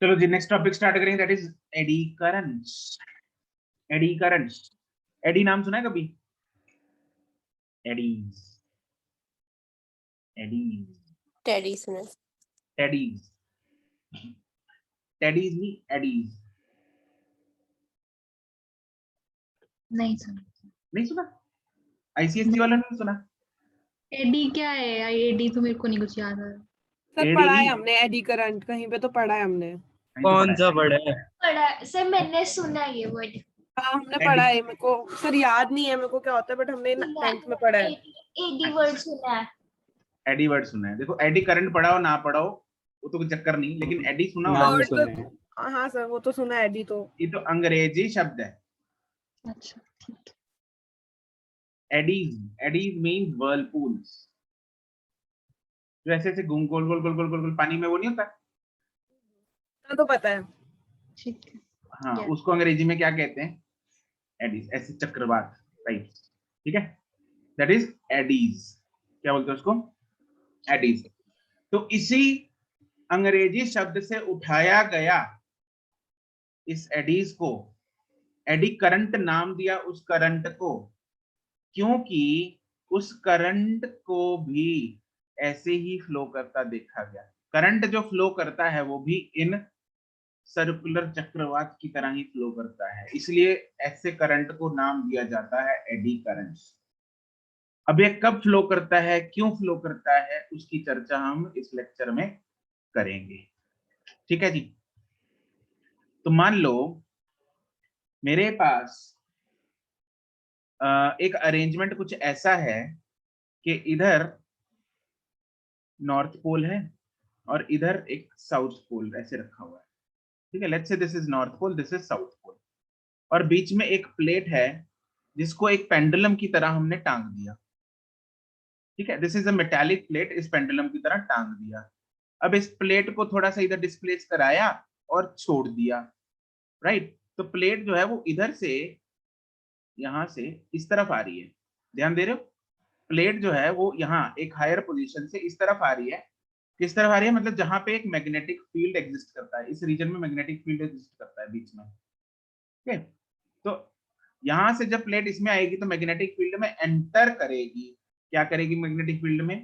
चलो जी next topic start करेंगे, that is eddy currents. Eddy currents, eddy नाम सुना है कभी? एडीज, एडीज, टेडी सुना। टेडीज, टेडीज नहीं एडीज। नहीं सुना। नहीं सुना? आईसीएससी वाला नहीं सुना? एडी क्या है? एडी तो मेरे को नहीं कुछ याद आ रहा। सर एडी पढ़ा है नहीं, हमने एडी करंट, कहीं पे तो पढ़ा है हमने। कहीं तो कौन सा पढ़ा पढ़ा है? पढ़ा सर, मैंने सुना ये वर्ड। हाँ हमने एडी। पढ़ा है, मेरे को सर याद नहीं है मेरे को क्या होता है, बट हमने 10th में पढ़ा है। एडी वर्ड सुना है। एडी वर्ड सुना है। देखो एडी करंट पढ़ा हो ना पढ़ा हो वो तो कोई चक्कर नहीं, लेकिन एडी सुना हो ना? नाम Word सुना तो- है। हाँ सर वो तो सुना है एडी तो। ये तो अंग्रेजी शब्द है। अच्छा ठीक है। Eddies, eddies means whirlpools. जो ऐसे ऐसे घूम गोल गोल गोल गोल गोल गोल पानी में वो नहीं होता? हाँ तो पता है। ठीक है। हाँ Yeah. उसको अंग्रेजी में क्या कहते हैं? एडीज, ऐसे चक्रवात टाइप। ठीक है, दैट इज एडीज। क्या बोलते हैं उसको? एडीज। तो इसी अंग्रेजी शब्द से उठाया गया इस एडीज को एडी करंट नाम दिया उस करंट को, क्योंकि उस करंट को भी ऐसे ही फ्लो करता देखा गया। करंट जो फ्लो करता है वो भी इन सर्कुलर चक्रवात की तरह ही फ्लो करता है, इसलिए ऐसे करंट को नाम दिया जाता है एडी करंट्स। अब ये कब फ्लो करता है, क्यों फ्लो करता है, उसकी चर्चा हम इस लेक्चर में करेंगे। ठीक है जी। तो मान लो मेरे पास एक अरेंजमेंट कुछ ऐसा है कि इधर नॉर्थ पोल है और इधर एक साउथ पोल ऐसे रखा हुआ है। ठीक है, let's say this is north pole, this is south pole, और बीच में एक प्लेट है जिसको एक पेंडुलम की तरह हमने टांग दिया। ठीक है, this is a metallic plate, इस पेंडुलम की तरह टांग दिया। अब इस प्लेट को थोड़ा सा इधर डिस्प्लेस कराया और छोड़ दिया, राइट? तो प्लेट जो है वो इधर से यहां से इस तरफ आ रही है, ध्यान दे रहे हो? प्लेट जो है वो यहाँ एक हायर पोजीशन से इस तरफ आ रही है। किस तरफ आ रही है? मतलब जहां पे एक मैग्नेटिक फील्ड एग्जिस्ट करता है, इस रीजन में मैग्नेटिक फील्ड एग्जिस्ट करता है बीच में। ठीक है, तो यहां से जब प्लेट इसमें आएगी तो मैग्नेटिक फील्ड में एंटर करेगी। क्या करेगी? मैग्नेटिक फील्ड में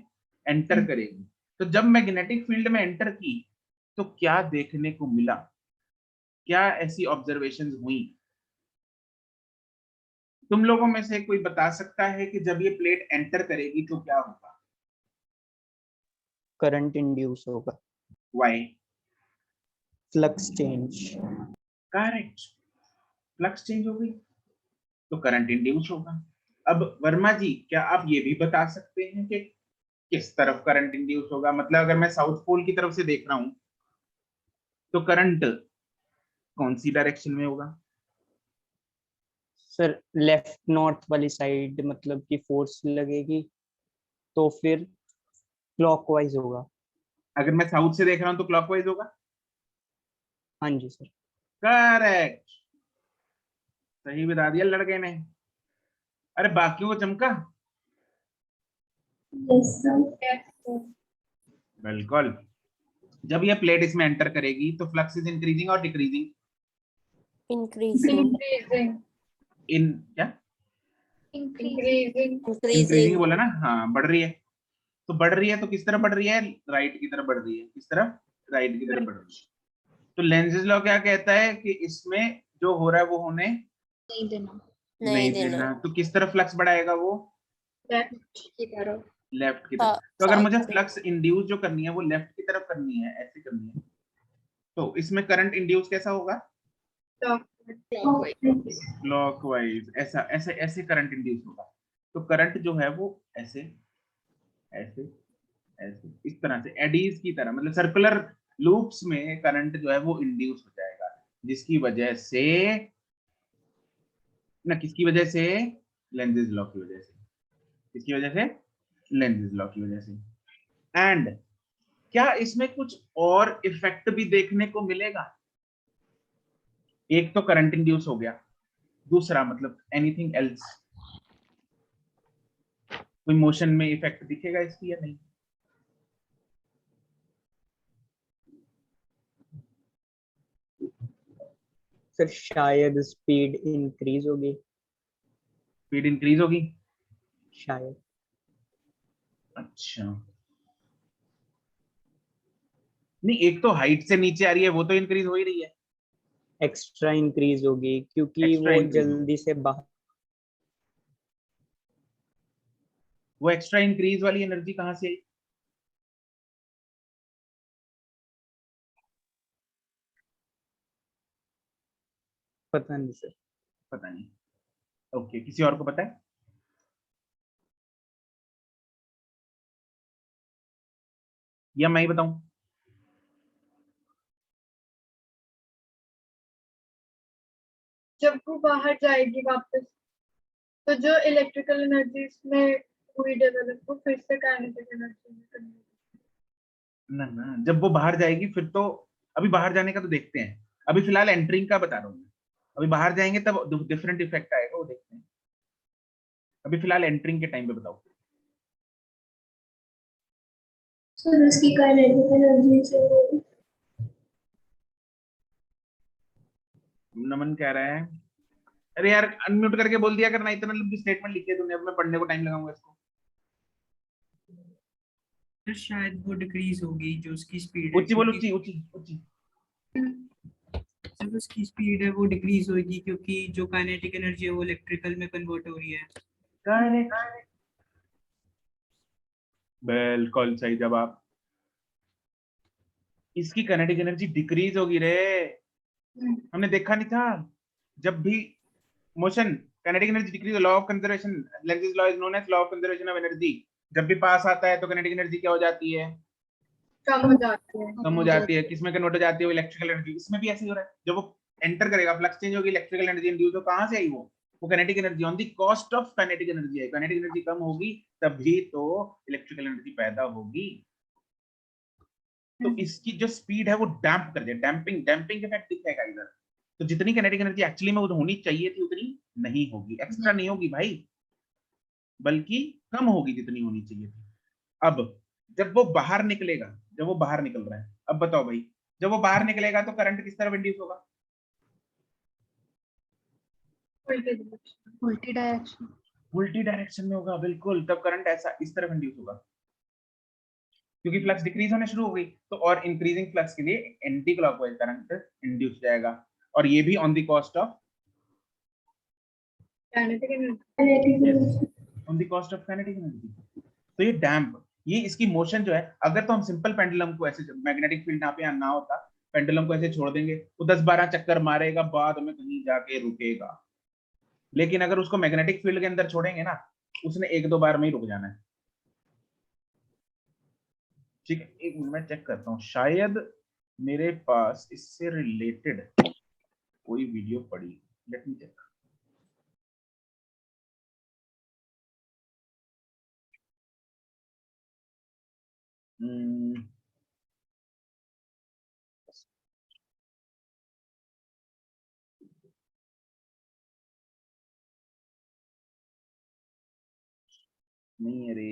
एंटर करेगी। तो जब मैग्नेटिक फील्ड में एंटर की तो क्या देखने को मिला? क्या ऐसी ऑब्जर्वेशंस हुई? तुम लोगों में से कोई बता सकता है कि जब ये प्लेट एंटर करेगी तो क्या होगा? करंट इंड्यूस होगा। Why? Flux change. Correct, flux change हो गई तो करंट इंड्यूस होगा। अब वर्मा जी क्या आप ये भी बता सकते हैं कि किस तरफ करंट इंड्यूस होगा? मतलब अगर मैं साउथ पोल की तरफ से देख रहा हूं तो करंट कौन सी डायरेक्शन में होगा? सर लेफ्ट नॉर्थ वाली साइड, मतलब कि फोर्स लगेगी तो फिर क्लॉकवाइज होगा। अगर मैं साउथ से देख रहा हूं तो क्लॉकवाइज होगा। हाँ जी सर। करेक्ट, सही बता दिया लड़के ने। अरे बाकियों को चमका? बिल्कुल। जब ये प्लेट इसमें एंटर करेगी तो फ्लक्स इज इंक्रीजिंग और डिक्रीजिंग? इंक्रीजिंग। इन क्या इंक्रीजिंग बोला ना? हाँ, बढ़ रही है। तो बढ़ रही है तो किस तरफ बढ़ रही है? राइट की तरफ बढ़ रही है। किस तरफ? राइट की तरफ बढ़ रही है। तो लेंज़ेस लॉ क्या कहता है कि इसमें जो हो रहा है वो होने नहीं देना। नहीं देना। तो किस तरफ फ्लक्स बढ़ाएगा? वो लेफ्ट की तरफ। लेफ्ट की तरफ। हाँ, तो अगर south मुझे से। फ्लक्स इंड्यूस जो करनी है वो लेफ्ट की तरफ करनी है, ऐसे करनी है, तो इसमें करंट इंड्यूस कैसा होगा? क्लॉकवाइज। ऐसा ऐसे ऐसे करंट इंड्यूस होगा। तो करंट जो है वो ऐसे ऐसे ऐसे इस तरह से एडीज की तरह, मतलब सर्कुलर लूप्स में करंट जो है वो इंड्यूस हो जाएगा, जिसकी वजह से ना, किसकी वजह से? लेंज़ेस लॉ की वजह से। किसकी वजह से? लेंज़ेस लॉ की वजह से। एंड क्या इसमें कुछ और इफेक्ट भी देखने को मिलेगा? एक तो करंट इंड्यूस हो गया, दूसरा मतलब एनीथिंग एल्स? कोई मोशन में इफेक्ट दिखेगा इसकी या नहीं? सर शायद स्पीड इंक्रीज होगी, स्पीड इंक्रीज होगी। शायद। अच्छा, नहीं एक तो हाइट से नीचे आ रही है, वो तो इंक्रीज हो ही रही है। एक्स्ट्रा इंक्रीज होगी क्योंकि एक्स्ट्रा वो इंक्रीज होगी, जल्दी से बाहर। वो एक्स्ट्रा इंक्रीज वाली एनर्जी कहाँ से आई? पता नहीं सर। पता नहीं। ओके, किसी और को पता है? या मैं ही बताऊं? जब वो बाहर जाएगी वापस, तो जो इलेक्ट्रिकल एनर्जी इसमें हुई डेवलप, वो फिर से काइनेटिक एनर्जी में convert ना ना, जब वो बाहर जाएगी फिर तो, अभी बाहर जाने का तो देखते हैं, अभी फिलहाल एंट्रिंग का बता रहा हूँ मैं। अभी बाहर जाएंगे तब डिफरेंट इफेक्ट आएगा, वो देखते हैं। अभी फिलहाल एंट्रिंग के टाइम पे बताओ। सर उसकी काइनेटिक एनर्जी से वो नमन कह रहा है, अरे यार अनम्यूट करके बोल दिया करना, इतना लंबी स्टेटमेंट लिखी है तूने, अब मैं पढ़ने को टाइम लगाऊंगा इसको। फिर शायद वो डिक्रीज होगी जो उसकी स्पीड है, ऊंची बोल, क्योंकि ऊंची ऊंची ऊंची। जब उसकी स्पीड है वो डिक्रीज होगी क्योंकि जो काइनेटिक एनर्जी है वो इलेक्ट्रिकल में कन्वर्ट हो रही है। करेक्ट, बिल्कुल सही जवाब। इसकी काइनेटिक एनर्जी डिक्रीज होगी रे, हमने देखा नहीं था? जब भी motion, kinetic energy decrease, law of conservation, Lenz law is known as law of conservation of energy. जब भी पास आता है तो काइनेटिक एनर्जी क्या हो जाती है? कम हो जाती है। कम हो जाती है। किसमें कन्वर्ट हो जाती है? वो इलेक्ट्रिकल एनर्जी। इसमें भी ऐसे ही हो रहा है, जब वो एंटर करेगा, फ्लक्स चेंज होगी, इलेक्ट्रिकल एनर्जी इंड्यूस हो, कहां से आई वो kinetic energy on the cost of kinetic energy है। काइनेटिक एनर्जी कम होगी तभी तो इलेक्ट्रिकल एनर्जी पैदा होगी। तो इसकी जो स्पीड है वो डैम्प कर दिया, डैम्पिंग डैम्पिंग इफेक्ट दिखेगा इधर। तो जितनी काइनेटिक एनर्जी एक्चुअली में होनी चाहिए थी उतनी नहीं होगी, एक्स्ट्रा नहीं होगी भाई, बल्कि कम होगी जितनी होनी चाहिए थी। अब जब वो बाहर निकलेगा, जब वो बाहर निकल रहा है, अब बताओ भाई, जब वो बाहर निकलेगा तो करंट किस तरफ इंड्यूस होगा? उल्टी डायरेक्शन। उल्टी डायरेक्शन में होगा, बिल्कुल। तब करंट ऐसा इस तरफ इंड्यूस होगा, क्योंकि फ्लक्स डिक्रीज होने शुरू हो गई, तो और इंक्रीजिंग फ्लक्स के लिए एंटी क्लॉकवाइज करंट इंड्यूस जाएगा, और ये भी on the cost of, kinetic energy. On the cost of kinetic energy. तो ये डैम्प, ये इसकी मोशन जो है, अगर तो हम सिंपल पेंडुलम को ऐसे, मैग्नेटिक फील्ड यहाँ पे ना होता, पेंडुलम को ऐसे छोड़ देंगे, वो 10-12 चक्कर मारेगा, बाद में कहीं जाके रुकेगा। लेकिन अगर उसको मैग्नेटिक फील्ड के अंदर छोड़ेंगे ना, उसने 1-2 बार में ही रुक जाना है। ठीक है, एक मिनट में चेक करता हूँ, शायद मेरे पास इससे रिलेटेड कोई वीडियो पड़ी, लेट मी चेक। नहीं, अरे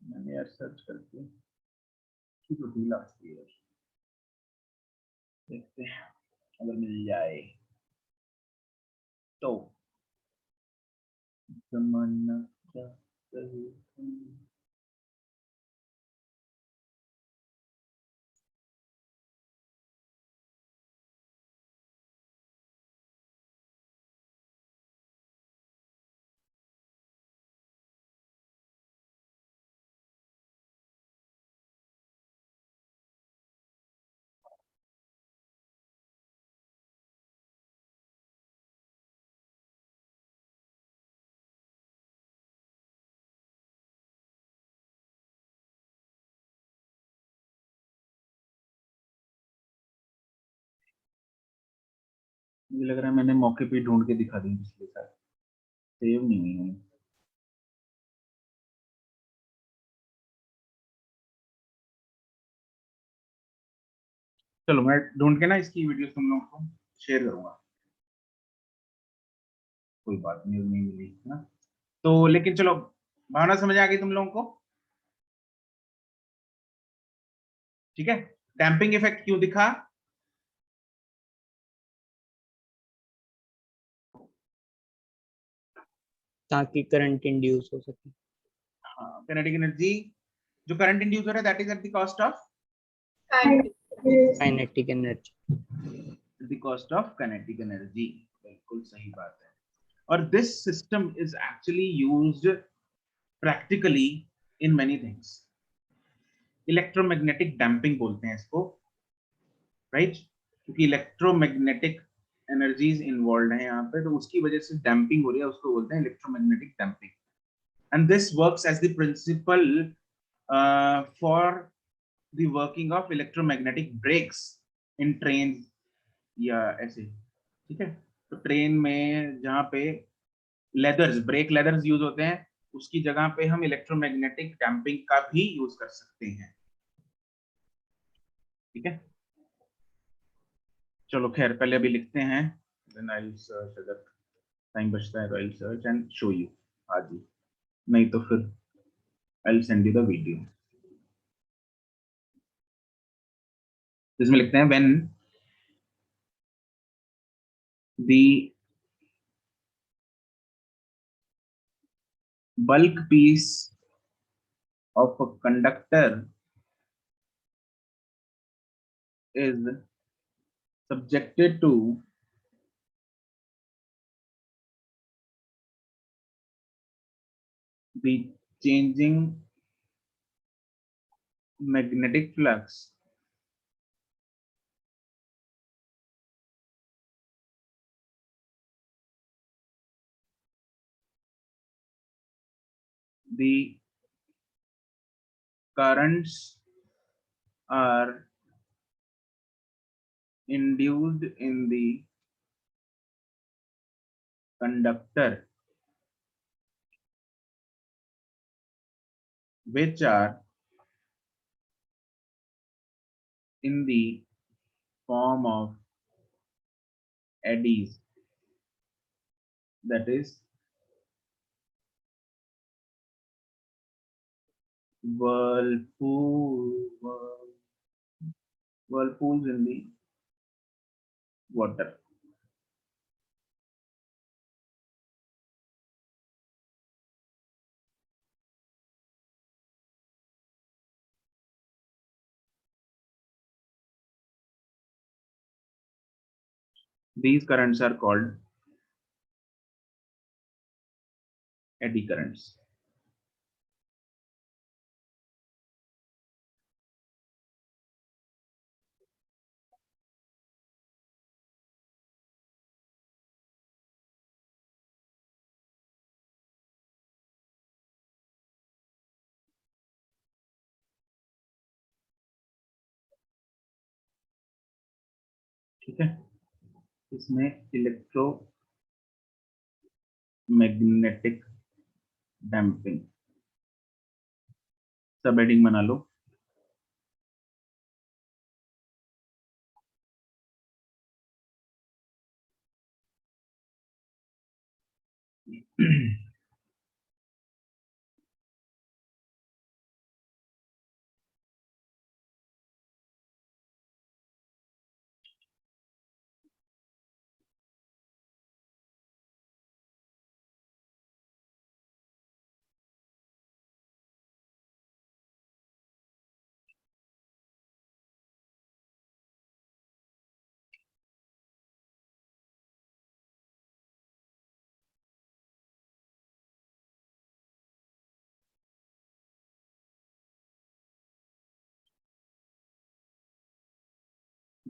मैंने यार सर्च करके तो ढीला है, देखते हैं अगर मिल जाए तो। जमाना क्या सही। मुझे लग रहा है मैंने मौके पे ढूंढ के दिखा दी पिछले साल, सेव नहीं हुई है। चलो मैं ढूंढ के ना इसकी वीडियो तुम लोगों को शेयर करूंगा, कोई बात नहीं, नहीं मिली है ना। तो लेकिन चलो, भावना समझ आ गई तुम लोगों को? ठीक है। डैम्पिंग इफेक्ट क्यों दिखा? ताकि करंट इंड्यूस हो सके। हाँ, काइनेटिक एनर्जी जो करंट इंड्यूस हो रहा है that is at the cost of, kinetic energy. The cost of kinetic energy, बिल्कुल सही बात है। और this system is actually used practically in many things. Electromagnetic damping बोलते हैं इसको, राइट? क्योंकि इलेक्ट्रोमैग्नेटिक एनर्जीज इन्वॉल्व है यहाँ पे, तो उसकी वजह से डैम्पिंग हो रही है, उसको बोलते हैं electromagnetic damping. And this works as the principle for the working of electromagnetic brakes in train या ऐसे, ठीक है। तो ट्रेन में जहाँ पे लेदर्स, ब्रेक लेदर्स यूज होते हैं, उसकी जगह पे हम इलेक्ट्रोमैग्नेटिक डैम्पिंग का भी यूज कर सकते हैं, ठीक है। चलो खैर, पहले अभी लिखते हैं, देन आई विल सर्च, अगर टाइम बचता है तो I will search and show you आज ही, नहीं तो फिर I will send you the video. इसमें लिखते हैं when the bulk piece of a conductor is subjected to the changing magnetic flux, the currents are induced in the conductor, which are in the form of eddies, that is whirlpools in the water. These currents are called eddy currents. ठीक है, इसमें electromagnetic damping सब heading बना लो।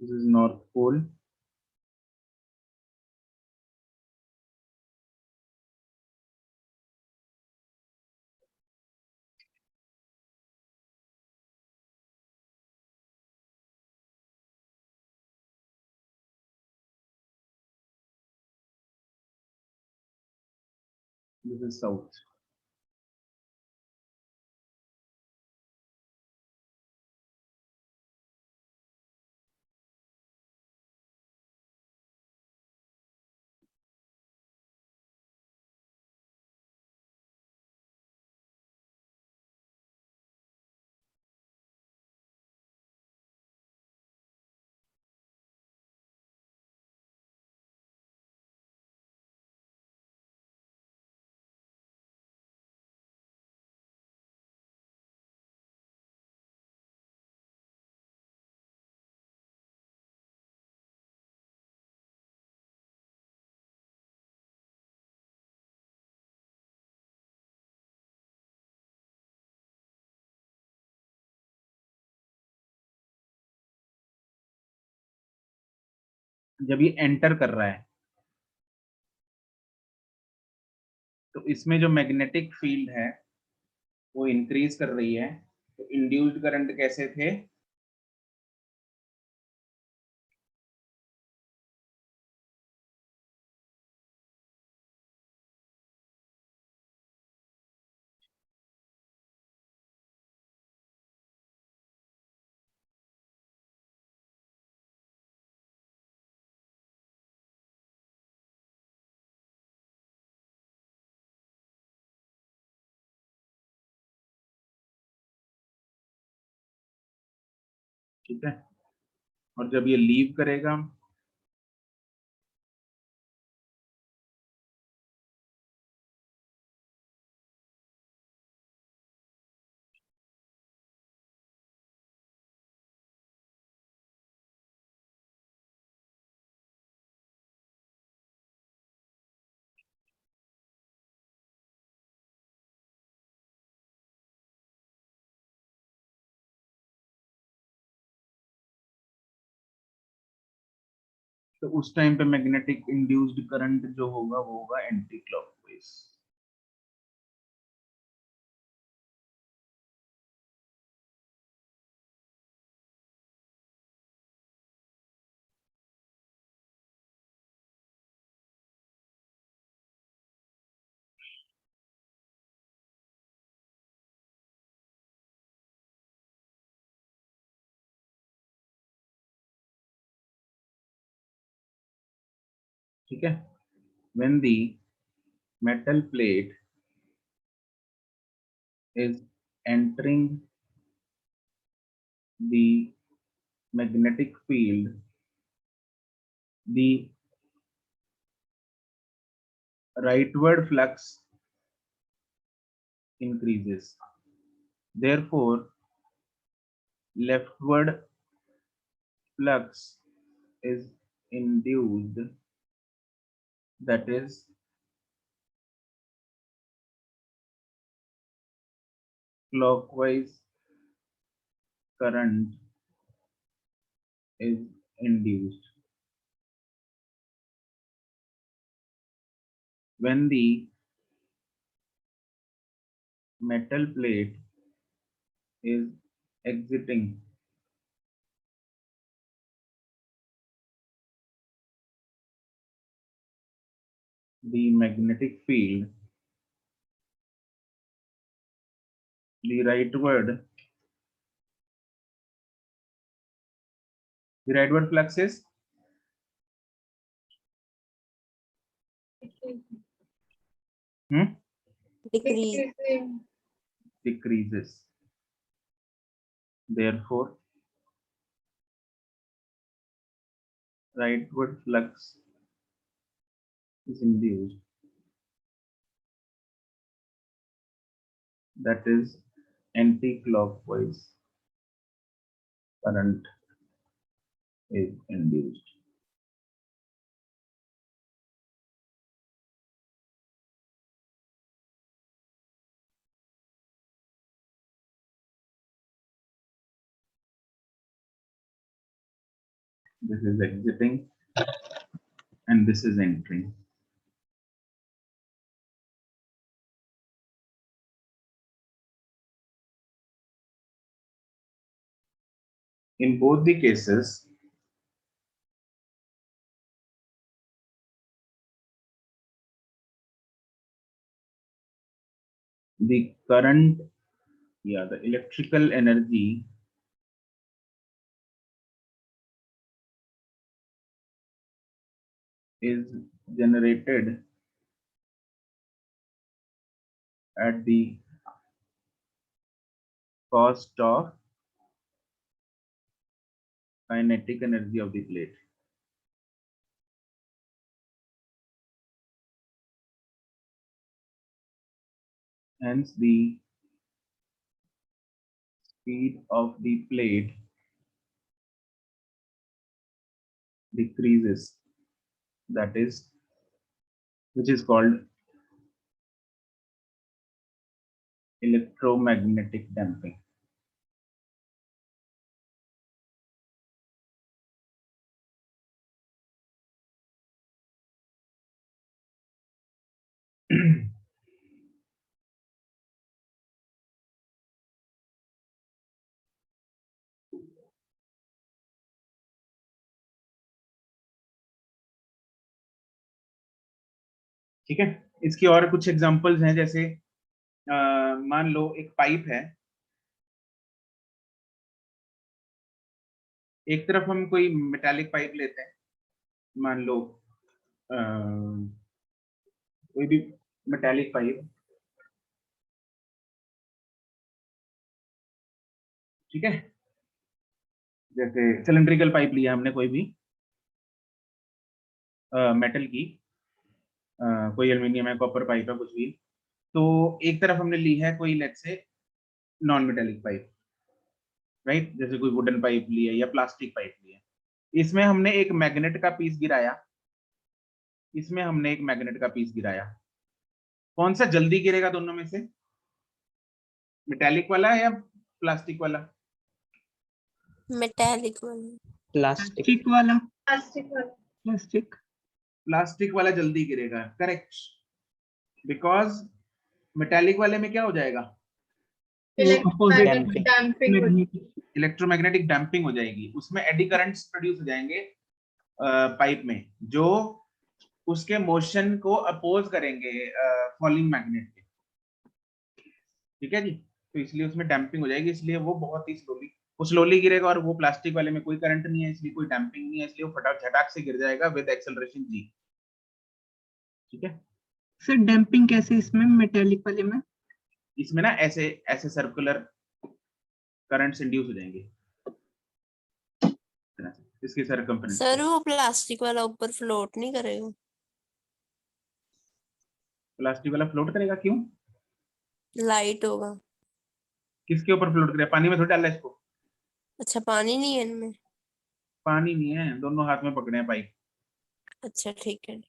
This is North Pole. This is south. जब ये enter कर रहा है तो इसमें जो मैग्नेटिक फील्ड है वो इंक्रीज कर रही है। तो इंड्यूस्ड करंट कैसे थे? ठीक है, और जब ये लीव करेगा तो उस टाइम पे मैग्नेटिक इंड्यूस्ड करंट जो होगा वो होगा एंटी क्लॉकवाइज। ठीक है, when the metal plate is entering the magnetic field, the rightward flux increases, therefore leftward flux is induced, that is clockwise current is induced. When the metal plate is exiting the magnetic field, the rightward flux is Decrease. Decreasing. decreases. Therefore, rightward flux is induced, that is anti-clockwise current is induced. This is exiting and this is entering. In both the cases, the current, yeah, the electrical energy is generated at the cost of kinetic energy of the plate. Hence, the speed of the plate decreases, that is, which is called electromagnetic damping. ठीक है, इसकी और कुछ examples हैं, जैसे मान लो एक pipe है, एक तरफ हम कोई मेटालिक पाइप लेते हैं, मान लो कोई भी मेटालिक पाइप, ठीक है, जैसे सिलेंड्रिकल पाइप लिया हमने कोई भी मेटल की, कोई एल्युमिनियम है, कॉपर पाइप है, कुछ भी, तो एक तरफ हमने ली है कोई let's say non metallic pipe, right, जैसे कोई वुडन पाइप ली है या प्लास्टिक पाइप ली है, इसमें हमने एक मैग्नेट का पीस गिराया, इसमें हमने एक मैग्नेट का पीस गिराया, कौन सा जल्दी गिरेगा दोनों में से, मेटालिक वाला या प्लास्टिक वाला? मेटालिक वाला। प्लास्टिक प्लास्टिक वाला। प्लास्टिक वाला। प्लास्टिक। प्लास्टिक वाला जल्दी गिरेगा, करेक्ट, बिकॉज मेटालिक वाले में क्या हो जाएगा, इलेक्ट्रोमैग्नेटिक डैम्पिंग हो जाएगी। इलेक्ट्रोमैग्नेटिक डैम्पिंग हो जाएगी, उसमें एडी करंट्स प्रोड्यूस हो जाएंगे पाइप में, जो उसके मोशन को अपोज करेंगे फॉलिंग मैग्नेट के, ठीक है जी, तो इसलिए उसमें डैम्पिंग हो जाएगी, इसलिए वो बहुत ही स्लोली गिरेगा, और वो प्लास्टिक वाले में कोई करंट नहीं है, इसलिए कोई डैम्पिंग नहीं है, इसलिए वो फटाक झटाक से गिर जाएगा विद एक्सेलरेशन जी, ठीक है। सर डैम्पिंग कैसे इसमें मेटालिक वाले में? इसमें ना ऐसे ऐसे सर्कुलर करंट्स इंड्यूस हो जाएंगे इसके सरकमफेरेंस। सर वो प्लास्टिक वाला ऊपर फ्लोट नहीं करेगा? प्लास्टिक वाला फ्लोट करेगा, क्यों? लाइट होगा। किसके ऊपर फ्लोट करेगा, पानी में थोड़ा डाला इसको, अच्छा पानी नहीं है इनमें? पानी नहीं है, दोनों हाथ में पकड़े हैं पाइप, अच्छा ठीक है।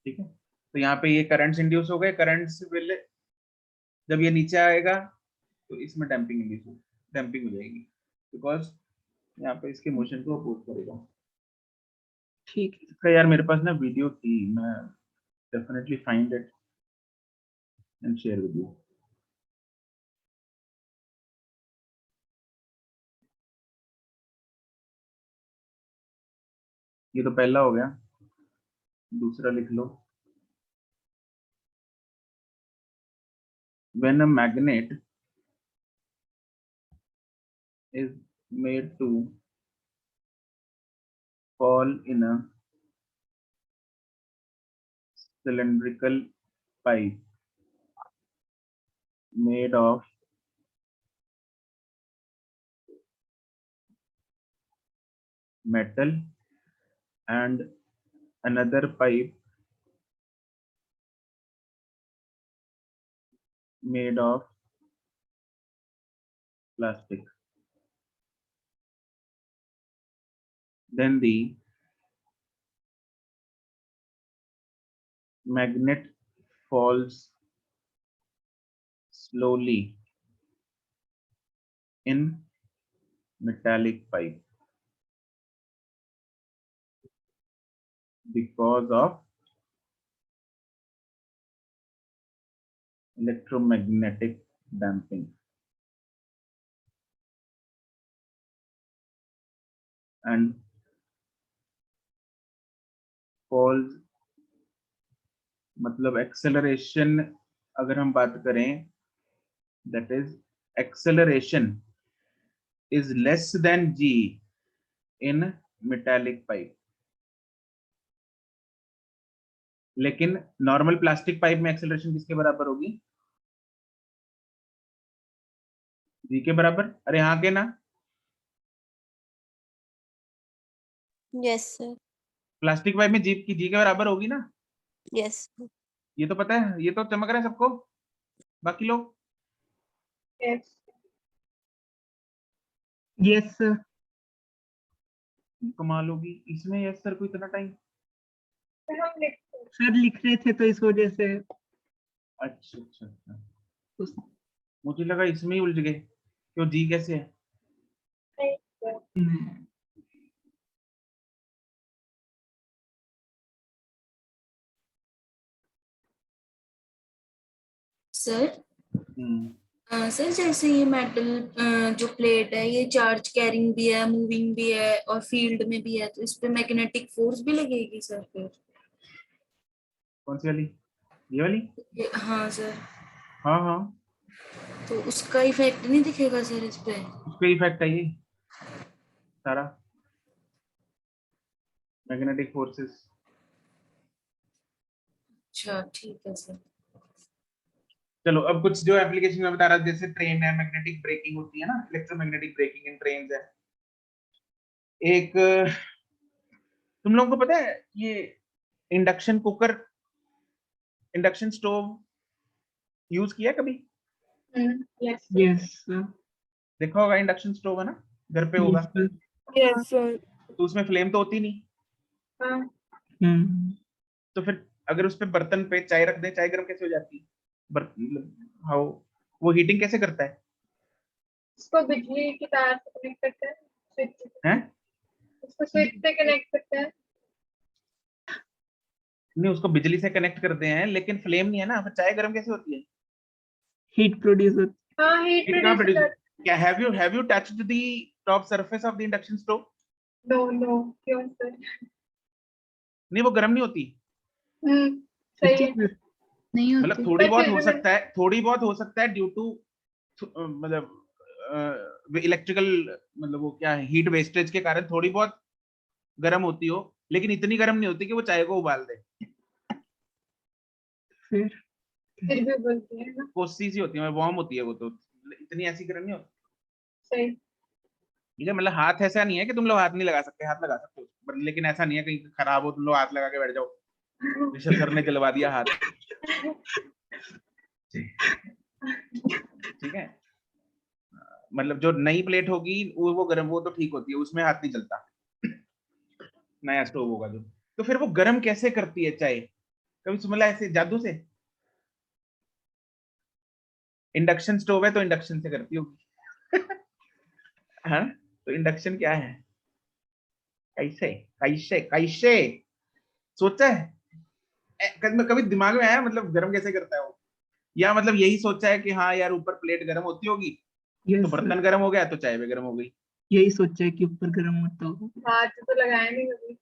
ठीक है, तो यहाँ पे ये करंट्स इंड्यूस हो गए, करंट्स विल, जब ये नीचे आएगा तो इसमें डैम्पिंग इंड्यूस हो, डैम्पिंग हो जाएगी, बिकॉज यहाँ पे इसके मोशन को अपोज करेगा। ठीक है। इसका यार मेरे पास ना वीडियो थी, मैं definitely find it and share with you. ये तो पहला हो गया, दूसरा लिख लो। When a magnet is made to fall in a cylindrical pipe made of metal and another pipe made of plastic, then the magnet falls slowly in metallic pipe because of electromagnetic damping, and falls मतलब acceleration अगर हम बात करें, that is acceleration is less than g in metallic pipe, लेकिन normal plastic pipe में acceleration किसके बराबर होगी? g के बराबर। अरे हाँ के ना? Yes sir. प्लास्टिक पाइप में g के बराबर होगी ना? यस ये तो पता है, ये तो चमक रहा है सबको। बाकी लोग Yes. Yes sir. कमाल होगी इसमें। यस सर को इतना टाइम? फिर हम लिखते हैं। सर लिख रहे थे तो इस वजह से। अच्छा अच्छा अच्छा, मुझे लगा इसमें ही उलझ गए। क्यों जी कैसे है? नहीं, sir. सर हम्म, सर जैसे ये मेटल जो प्लेट है ये चार्ज कैरिंग भी है, मूविंग भी है और फील्ड में भी है, तो इस पे मैग्नेटिक फोर्स भी लगेगी सर फिर? कौन सी वाली? ये वाली? हाँ सर। हाँ हाँ, तो उसका इफेक्ट नहीं दिखेगा सर इस पे? उस पे इफेक्ट है ये सारा, मैग्नेटिक फोर्सेस। अच्छा ठीक है सर। चलो अब कुछ जो एप्लीकेशन में बता रहा था, जैसे ट्रेन है, मैग्नेटिक ब्रेकिंग होती है ना, इलेक्ट्रोमैग्नेटिक ब्रेकिंग इन ट्रेन्स है। एक तुम लोगों को पता है ये induction cooker, induction stove use किया कभी? Yes, sir. Yes sir. देखा होगा, इंडक्शन स्टोव है ना, घर पे होगा। Yes, sir. तो उसमें फ्लेम तो होती नहीं, हाँ, तो फिर अगर उस पे बर्तन पे चाय रख दें, चाय गर्म कैसे हो जाती है? मतलब हाउ, वो हीटिंग कैसे करता है? इसको बिजली की तार से कनेक्ट करते हैं, स्विच से। हैं? उसको स्विच से कनेक्ट करते हैं। नहीं, उसको बिजली से कनेक्ट करते हैं, लेकिन फ्लेम नहीं है ना, फिर चाय गर्म कैसे होती है? हीट प्रोड्यूस होती। हाँ, हीट हीट कहाँ प्रोड्यूस प्रोड्यूस? कर। क्या have you touched the top surface of the induction stove? No no, क्यों सर? नहीं, वो गर्म नहीं होती। सही है। नहीं मतलब होती। थोड़ी पर बहुत फिर हो भी सकता है, थोड़ी बहुत हो सकता है ड्यू टू मतलब इलेक्ट्रिकल, मतलब वो क्या है, हीट वेस्टेज के कारण थोड़ी बहुत गर्म होती हो, लेकिन इतनी गर्म नहीं होती कि वो चाय को उबाल दे। फिर भी बोलती है ना। कोसी सी होती है, वार्म होती है वो, तो इतनी ऐसी गर्म नहीं होती। सही। ठीक है, मतलब हाथ ऐसा नहीं है कि तुम लोग हाथ नहीं लगा सकते, हाथ लगा सकते हो, लेकिन ऐसा नहीं है कहीं खराब हो तुम लोग हाथ लगा के बैठ जाओ, ऋषभ सर ने जलवा दिया हाथ। ठीक है, मतलब जो नई प्लेट होगी वो गर्म, वो तो ठीक होती है, उसमें हाथ नहीं चलता। नया स्टोव होगा जो, तो फिर वो गर्म कैसे करती है चाय? कभी सुना ऐसे जादू से? इंडक्शन स्टोव है तो इंडक्शन से करती होगी। हाँ, तो इंडक्शन क्या है? कैसे कैसे कैसे सोचा है? कभी दिमाग में आया मतलब गर्म कैसे करता है वो? या मतलब यही सोचा है कि हाँ यार ऊपर प्लेट गर्म होती होगी, तो यस बर्तन सर, गर्म हो गया तो चाय भी गर्म हो गई। यही सोचा है कि ऊपर गर्म होता होगा। हाथ तो लगाया नहीं कभी।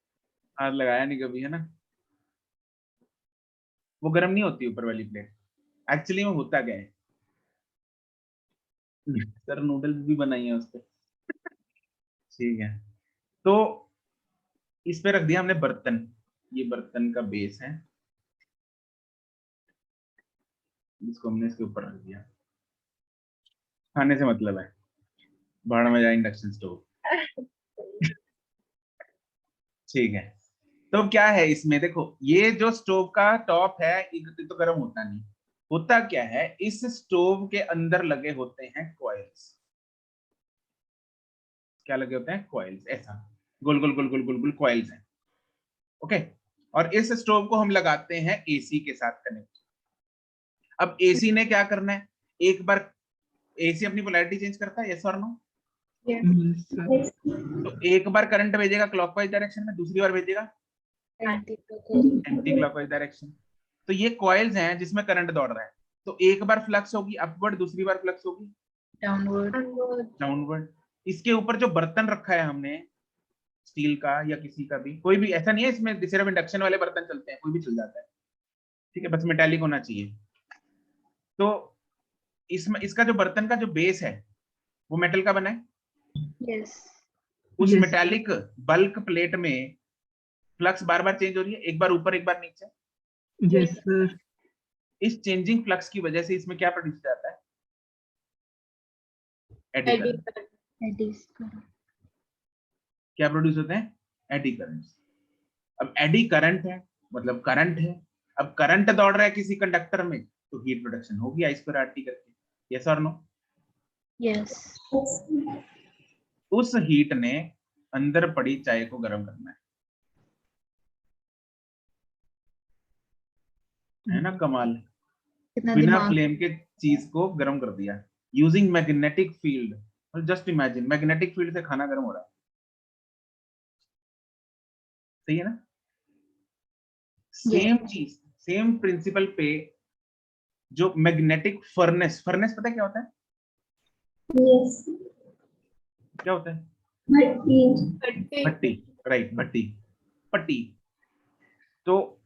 हाथ लगाया नहीं कभी, है ना? वो गर्म नहीं होती ऊपर वाली प्लेट, एक्चुअली में होता क्या है। सर नूडल्स भी बनाई है उस पर। ठीक है, तो इस पे रख दिया हमने बर्तन, ये बर्तन का बेस है, इसको हमने इसके ऊपर रख दिया। खाने से मतलब है, भाड़ में जाए इंडक्शन स्टोव। ठीक है, तो क्या है इसमें, देखो ये जो स्टोव का टॉप है ये तो गर्म होता नहीं, होता क्या है, इस स्टोव के अंदर लगे होते हैं कॉइल्स। क्या लगे होते हैं? कॉइल्स, ऐसा गोल गोल गोल गोल गोल गोल कॉइल्स हैं। ओके, और इस स्टोव को हम लगाते हैं एसी के साथ कनेक्ट। अब एसी ने क्या करना है, एक बार एसी अपनी पोलैरिटी चेंज करता है, यस और नो? Yes sir. तो एक बार करंट भेजेगा क्लॉकवाइज डायरेक्शन में, दूसरी बार भेजेगा एंटी क्लॉकवाइज डायरेक्शन। तो ये कॉइल्स हैं जिसमें करंट दौड़ रहा है, तो एक बार फ्लक्स होगी अपवर्ड, दूसरी बार फ्लक्स होगी डाउनवर्ड। डाउनवर्ड। इसके ऊपर जो बर्तन रखा है हमने, स्टील का या किसी का भी, कोई भी, ऐसा नहीं है इसमें सिर्फ इंडक्शन वाले बर्तन चलते हैं, कोई भी चल जाता है। ठीक है, बस मेटालिक होना चाहिए। तो इसमें इसका जो बर्तन का जो बेस है वो मेटल का बना है। Yes. उस Yes. मेटालिक बल्क प्लेट में फ्लक्स बार बार चेंज हो रही है, एक बार ऊपर एक बार नीचे। Yes, sir. इस चेंजिंग फ्लक्स की वजह से इसमें क्या प्रोड्यूस जाता है? Eddy eddy current. Current. Eddies current. क्या प्रोड्यूस होते हैं? Eddy currents. अब एडी करंट है मतलब करंट है। अब करंट दौड़ रहा है किसी कंडक्टर में तो हीट प्रोडक्शन होगी I स्क्वायर RT करके। यस और नो? Yes. उस हीट ने अंदर पड़ी चाय को गर्म करना है ना? कमाल। कितना बिना दिमाग। फ्लेम के चीज को गर्म कर दिया यूजिंग मैग्नेटिक फील्ड। और जस्ट इमेजिन मैग्नेटिक फील्ड से खाना गर्म हो रहा है। सही है ना? सेम चीज सेम प्रिंसिपल पे जो मैग्नेटिक फर्नेस, फर्नेस पता है क्या होता है? यस। क्या होता है? भट्टी। भट्टी। राइट, भट्टी, पट्टी। तो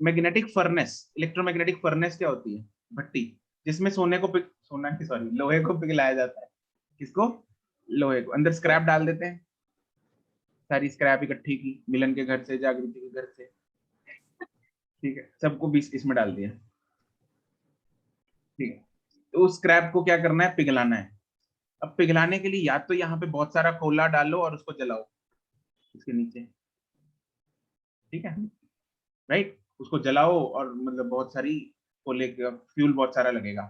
मैग्नेटिक फर्नेस, इलेक्ट्रोमैग्नेटिक फर्नेस क्या होती है? भट्टी, जिसमें सोने को सोना की सॉरी लोहे को पिघलाया जाता है। किसको? लोहे को। अंदर स्क्रैप डाल देते हैं, सारी स्क्रैप इकट्ठी की मिलन के घर से, जागृति के घर से, ठीक है, सबको बीच इसमें डाल दिया, ठीक है। तो उस स्क्रैप को क्या करना है? पिघलाना है। अब पिघलाने के लिए या तो यहाँ पे बहुत सारा कोयला डालो और उसको जलाओ इसके नीचे, ठीक है, राइट। उसको जलाओ और मतलब बहुत सारी कोयले का फ्यूल बहुत सारा लगेगा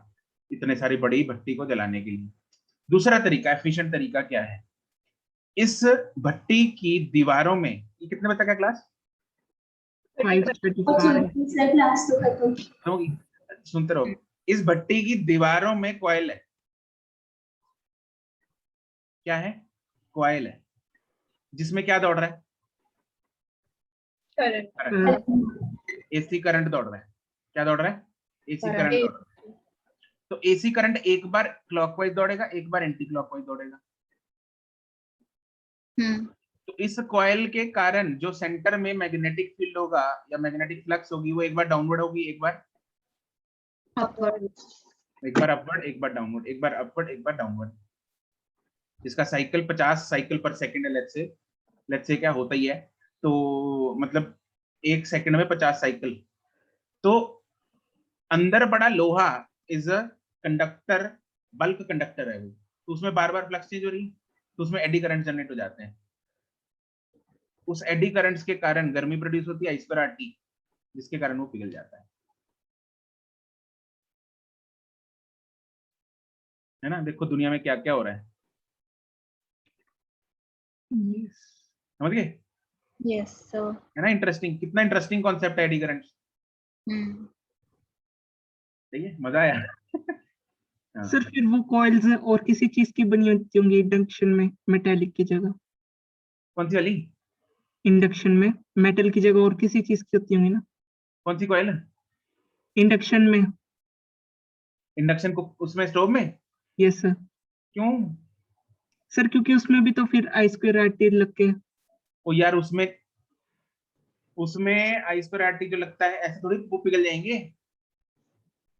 इतने सारी बड़ी भट्टी को जलाने के लिए। दूसरा तरीका, एफिशिएंट तरीका क्या है? इस भट्टी की दीवारों में, ये कितने बजे तक है क्लास? 5:35. सुनते रहो। इस भट्टी की दीवारों में कॉइल है। क्या है? कॉइल है, जिसमें क्या दौड़ रहा है? करंट। एसी करंट दौड़ रहा है। क्या दौड़ रहा है? AC current. करंट दौड़ रहा है। तो एसी करंट एक बार क्लॉकवाइज दौड़ेगा, एक बार एंटी क्लॉकवाइज दौड़ेगा। तो इस कॉइल के कारण जो सेंटर में मैग्नेटिक फील्ड होगा या मैग्नेटिक फ्लक्स होगी वो एक बार डाउनवर्ड होगी, एक बार Upward. एक बार अपवर्ड, एक बार डाउनवर्ड, एक बार अपवर्ड, एक बार डाउनवर्ड। जिसका साइकिल 50 साइकिल पर सेकंड है, लेट्स से क्या होता ही है, तो मतलब एक सेकंड में 50 साइकिल। तो अंदर पड़ा लोहा is a conductor, bulk conductor है वो, तो उसमें बार बार फ्लक्स चेंज हो रही है, तो उसमें एडी करंट जनरेट हो जाते हैं। उस एडी करंट्स के कारण गर्मी प्रोड्यूस होती है I स्क्वायर RT, जिसके कारण वो पिघल जाता है ना? देखो दुनिया में क्या क्या हो रहा है, Yes. समझ गए? Yes, sir. है ना? इंटरेस्टिंग, कितना इंटरेस्टिंग कॉन्सेप्ट है एडी करंट्स। सही है, मजा आया। हाँ। सर फिर वो कॉइल्स और किसी चीज की बनी होती होंगी इंडक्शन में, मेटालिक की जगह? कौन सी वाली? इंडक्शन में मेटल की जगह और किसी चीज की होती होंगी ना कौन सी कॉइल? इंडक्शन में? इंडक्शन को उसमें स्टोव में? Yes sir. क्यों? सर क्योंकि उसमें भी तो फिर I स्क्वायर RT लग के। ओ यार, उसमें I स्क्वायर RT जो लगता है ऐसे थोड़ी वो पिघल जाएंगे।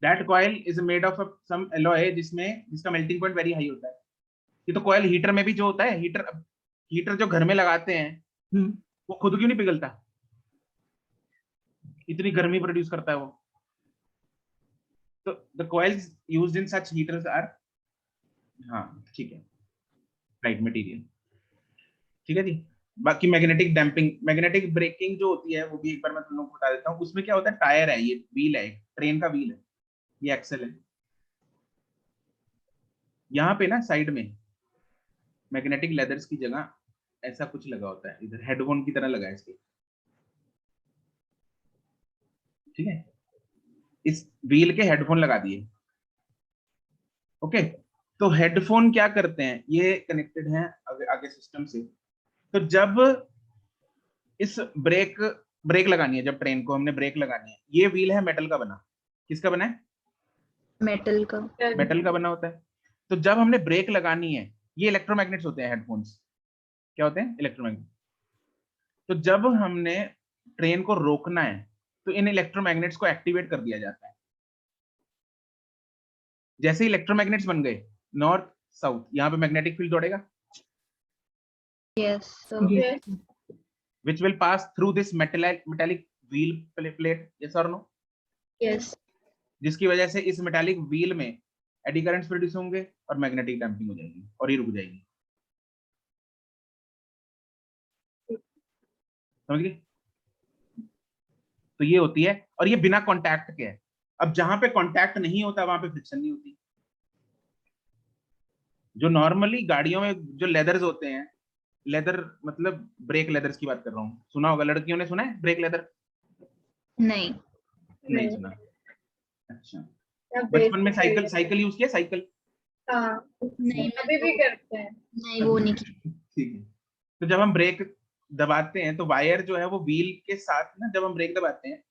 That coil is made of some alloy जिसका मेल्टिंग पॉइंट वेरी हाई होता है। ये तो कॉइल हीटर में भी जो होता है, हीटर जो घर में लगाते हैं वो खुद क्यों नहीं पिघलता? इतनी गर्मी प्रोड्यूस करता है वो। तो the coils used in such heaters are, हाँ ठीक है, राइट मटेरियल, ठीक है जी। बाकी मैग्नेटिक डैम्पिंग, मैग्नेटिक ब्रेकिंग जो होती है वो भी एक बार मैं तुम लोगों को बता देता हूँ। उसमें क्या होता है? टायर है, ये व्हील है, ट्रेन का व्हील है, ये एक्सेल है। यहाँ पे ना साइड में मैग्नेटिक लेदर्स की जगह ऐसा कुछ लगा होता है, इधर हेडफोन की तरह लगा है इसके, ठीक है। इस व्हील के हेडफोन लगा दिए, ओके। तो हेडफोन क्या करते हैं? ये कनेक्टेड हैं आगे सिस्टम से। तो जब इस ब्रेक लगानी है, जब ट्रेन को हमने ब्रेक लगानी है, ये व्हील है मेटल का बना। किसका बना है? मेटल का। मेटल का बना होता है। तो जब हमने ब्रेक लगानी है, ये इलेक्ट्रोमैग्नेट्स होते हैं हेडफोन्स। क्या होते हैं? इलेक्ट्रोमैग्नेट। तो जब हमने ट्रेन को रोकना है तो इन इलेक्ट्रोमैग्नेट्स को एक्टिवेट कर दिया जाता है। जैसे इलेक्ट्रोमैग्नेट्स बन गए नॉर्थ साउथ, यहाँ पे मैग्नेटिक फील्ड दौड़ेगा Yes. So Yes. which will pass through this metallic wheel plate, yes or no? yes. जिसकी वजह से इस मेटालिक व्हील में एडी करंट्स प्रोड्यूस होंगे और मैग्नेटिक डैम्पिंग हो जाएगी और ये रुक जाएगी। समझ गए? तो ये होती है, और ये बिना कांटेक्ट के है। अब जहां पे कांटेक्ट नहीं होता वहां पे फ्रिक्शन नहीं होती। जो नॉर्मली गाड़ियों में जो लेदर्स होते हैं, लेदर मतलब ब्रेक लेदर्स की बात कर रहा हूँ, सुना होगा, लड़कियों ने सुना है ब्रेक लेदर? नहीं। नहीं सुना? अच्छा, या बचपन में basic साइकिल यूज किया? साइकिल हाँ नहीं अभी भी करते हैं। नहीं वो नहीं किया। ठीक है। तो जब हम ब्रेक दबाते हैं तो वायर जो है वो व्हील के साथ ना, जब हम ब्रेक दबाते हैं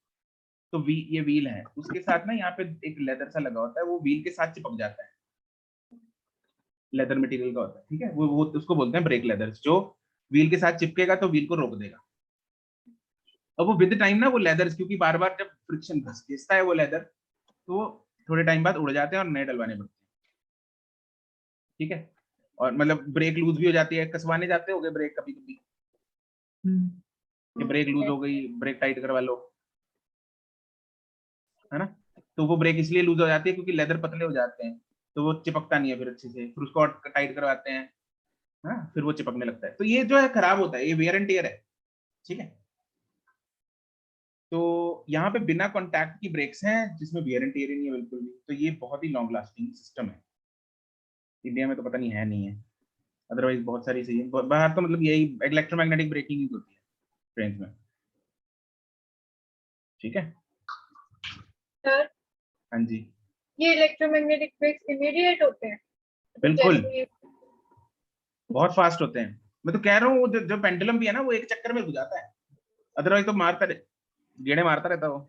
तो ये व्हील है, उसके साथ ना यहाँ पे एक लेदर सा लगा होता है, वो व्हील के साथ चिपक जाता है, लेदर मटेरियल का होता है, ठीक है। वो उसको बोलते हैं ब्रेक लेदर्स, जो व्हील के साथ चिपकेगा तो व्हील को रोक देगा। अब वो विद टाइम ना वो लेदर्स, क्योंकि बार बार जब फ्रिक्शन घिसता है वो लेदर, तो वो थोड़े टाइम बाद उड़ जाते हैं और नए डलवाने पड़ते हैं, ठीक है। और मतलब ब्रेक लूज भी हो जाती है, कसवाने जाते होगे ब्रेक कभी कभी, कि ब्रेक लूज हो गई, ब्रेक टाइट करवा लो, है ना। तो वो ब्रेक इसलिए लूज हो जाती है क्योंकि लेदर पतले हो जाते हैं, तो वो चिपकता नहीं है फिर अच्छे से, फिर उसको टाइट करवाते हैं, हाँ, फिर वो चिपकने लगता है। तो ये जो है खराब होता है, ये वेयर एंड टियर है, ठीक है। तो यहाँ पे बिना कॉन्टैक्ट की ब्रेक्स हैं जिसमें वेयर एंड टियर ही नहीं है बिल्कुल भी। तो ये बहुत ही लॉन्ग लास्टिंग सिस्टम है। इंडिया में तो पता नहीं है नहीं है, अदरवाइज बहुत सारी सही है। बाहर तो मतलब यही इलेक्ट्रोमैग्नेटिक ब्रेकिंग यूज होती है ट्रेन में, ठीक है। सर हाँ जी ये इलेक्ट्रोमैग्नेटिक ब्रेक्स इमीडिएट होते हैं? बिल्कुल, जैसे बहुत फास्ट होते हैं। मैं तो कह रहा हूँ वो जो पेंडुलम भी है ना, वो एक चक्कर में रुक जाता है, अदरवाइज तो गेड़े मारता रहता है वो।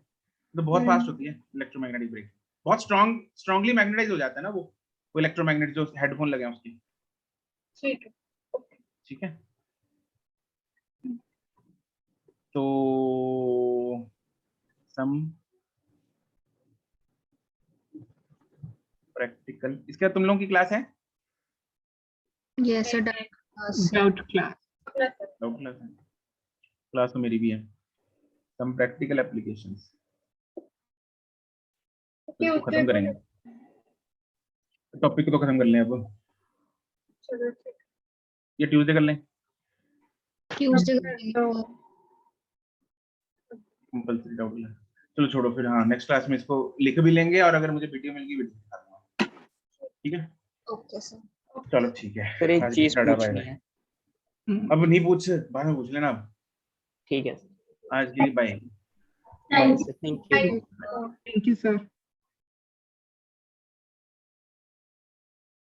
तो बहुत फास्ट होती है इलेक्ट्रोमैग्नेटिक ब्रेक, बहुत स्ट्रांगली मैग्नेटाइज हो जाता है ना वो इलेक्ट्रोमैग्नेट जो हेडफोन लगे हैं उसकी, ठीक है। ओके ठीक है। तो सम प्रैक्टिकल, इसके बाद तुम लोगों की क्लास है? Yes sir. Doubt class. Class तो मेरी भी है। सम प्रैक्टिकल एप्लीकेशंस, इसको खत्म करेंगे, टॉपिक को तो खत्म कर लें अब, चलो ठीक ये ट्यूसडे कर लें, Tuesday कंपल्सरी डाउट है। चलो छोड़ो फिर, हाँ नेक्स्ट क्लास में इसको लिख भी लेंगे, और अगर मुझे वीडियो मिल गई वीडियो दिखा दूंगा, ठीक है। Okay sir. चलो ठीक है। फिर एक आज चीज टाटा पूछनी बाय। है। अब नहीं पूछ, बाद में पूछ लेना अब, ठीक है आज के लिए bye. Bye sir, thank you. है। Thank you sir.